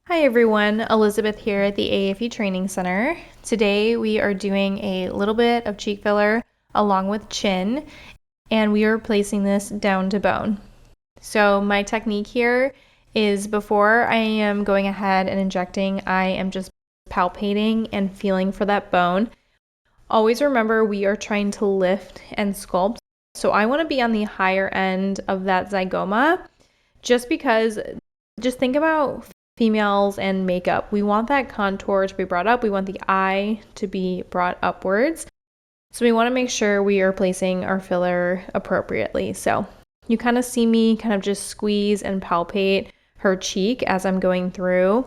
Hi everyone, Elizabeth here at the AAFE Training Center. Today we are doing a little bit of cheek filler along with chin, and we are placing this down to bone. So my technique here is before I am going ahead and injecting, I am just palpating and feeling for that bone. Always remember we are trying to lift and sculpt. So I want to be on the higher end of that zygoma just because just think about females and makeup. We want that contour to be brought up. We want the eye to be brought upwards. So we want to make sure we are placing our filler appropriately. So you kind of see me kind of just squeeze and palpate her cheek as I'm going through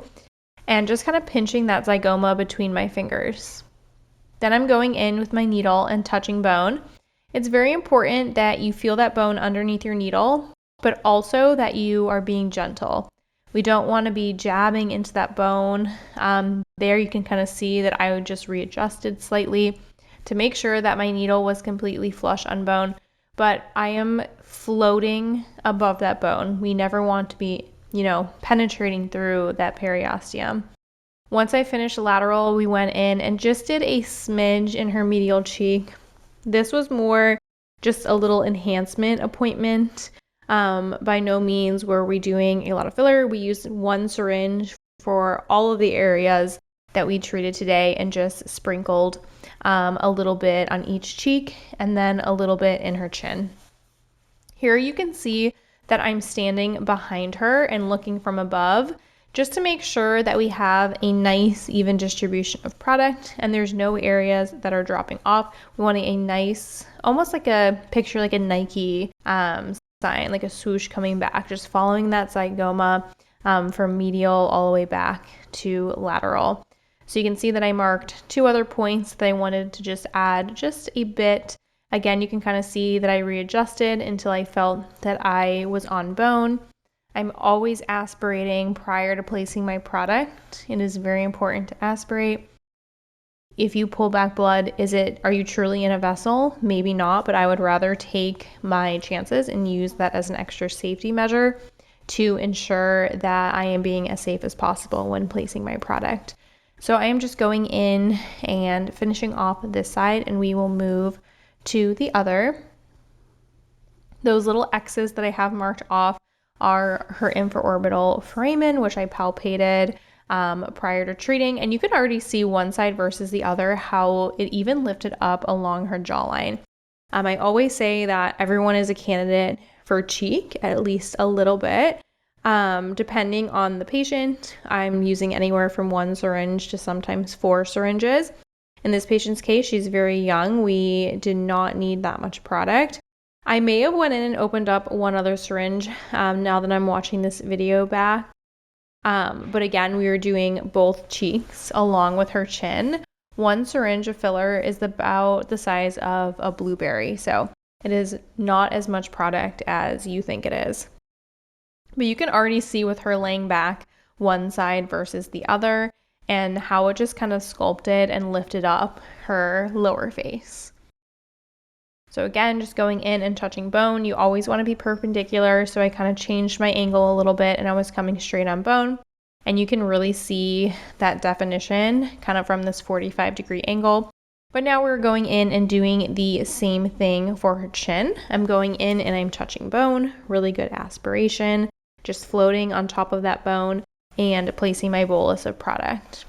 and just kind of pinching that zygoma between my fingers. Then I'm going in with my needle and touching bone. It's very important that you feel that bone underneath your needle, but also that you are being gentle. We don't want to be jabbing into that bone. There you can kind of see that I just readjusted slightly to make sure that my needle was completely flush on bone, but I am floating above that bone. We never want to be, penetrating through that periosteum. Once I finished lateral, we went in and just did a smidge in her medial cheek. This was more just a little enhancement appointment. By no means were we doing a lot of filler. We used one syringe for all of the areas that we treated today and just sprinkled a little bit on each cheek and then a little bit in her chin. Here you can see that I'm standing behind her and looking from above just to make sure that we have a nice even distribution of product and there's no areas that are dropping off. We want a nice, almost like a picture like a Nike sign, like a swoosh coming back, just following that zygoma from medial all the way back to lateral. So you can see that I marked two other points that I wanted to just add just a bit. Again, you can kind of see that I readjusted until I felt that I was on bone. I'm always aspirating prior to placing my product. It is very important to aspirate. If you pull back blood, are you truly in a vessel? Maybe not, but I would rather take my chances and use that as an extra safety measure to ensure that I am being as safe as possible when placing my product. So I am just going in and finishing off this side, and we will move to the other. Those little X's that I have marked off are her infraorbital foramen, which I palpated prior to treating, and you can already see one side versus the other how it even lifted up along her jawline. I always say that everyone is a candidate for cheek, at least a little bit. Depending on the patient, I'm using anywhere from one syringe to sometimes 4 syringes. In this patient's case, she's very young. We did not need that much product. I may have went in and opened up one other syringe now that I'm watching this video back. But again, we were doing both cheeks along with her chin. One syringe of filler is about the size of a blueberry, so it is not as much product as you think it is. But you can already see with her laying back one side versus the other and how it just kind of sculpted and lifted up her lower face. So again, just going in and touching bone, you always want to be perpendicular. So I kind of changed my angle a little bit and I was coming straight on bone. And you can really see that definition kind of from this 45-degree angle. But now we're going in and doing the same thing for her chin. I'm going in and I'm touching bone, really good aspiration, just floating on top of that bone and placing my bolus of product.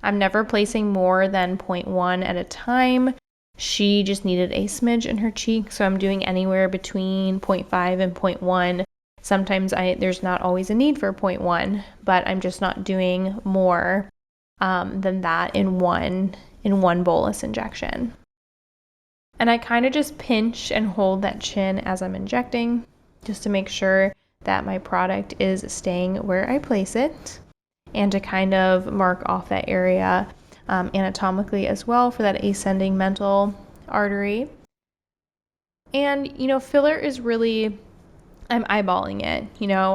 I'm never placing more than 0.1 at a time. She just needed a smidge in her cheek, so I'm doing anywhere between 0.5 and 0.1. Sometimes there's not always a need for 0.1, but I'm just not doing more than that in one bolus injection. And I kind of just pinch and hold that chin as I'm injecting, just to make sure that my product is staying where I place it, and to kind of mark off that area anatomically as well for that ascending mental artery. And filler is really, I'm eyeballing it.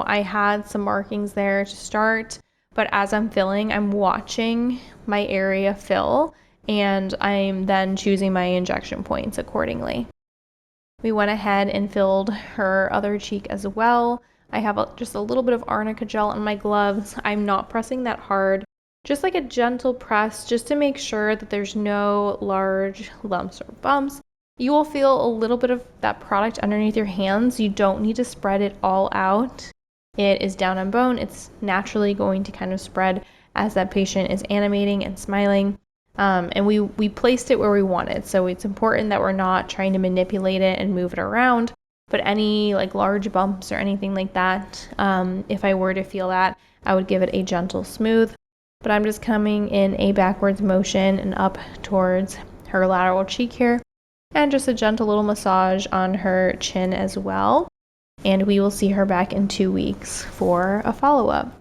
I had some markings there to start, but as I'm filling, I'm watching my area fill and I'm then choosing my injection points accordingly. We went ahead and filled her other cheek as well. I have just a little bit of arnica gel on my gloves. I'm not pressing that hard, just like a gentle press, just to make sure that there's no large lumps or bumps. You will feel a little bit of that product underneath your hands. You don't need to spread it all out. It is down on bone. It's naturally going to kind of spread as that patient is animating and smiling. And we placed it where we wanted. So it's important that we're not trying to manipulate it and move it around. But any like large bumps or anything like that, if I were to feel that, I would give it a gentle smooth. But I'm just coming in a backwards motion and up towards her lateral cheek here. And just a gentle little massage on her chin as well. And we will see her back in 2 weeks for a follow-up.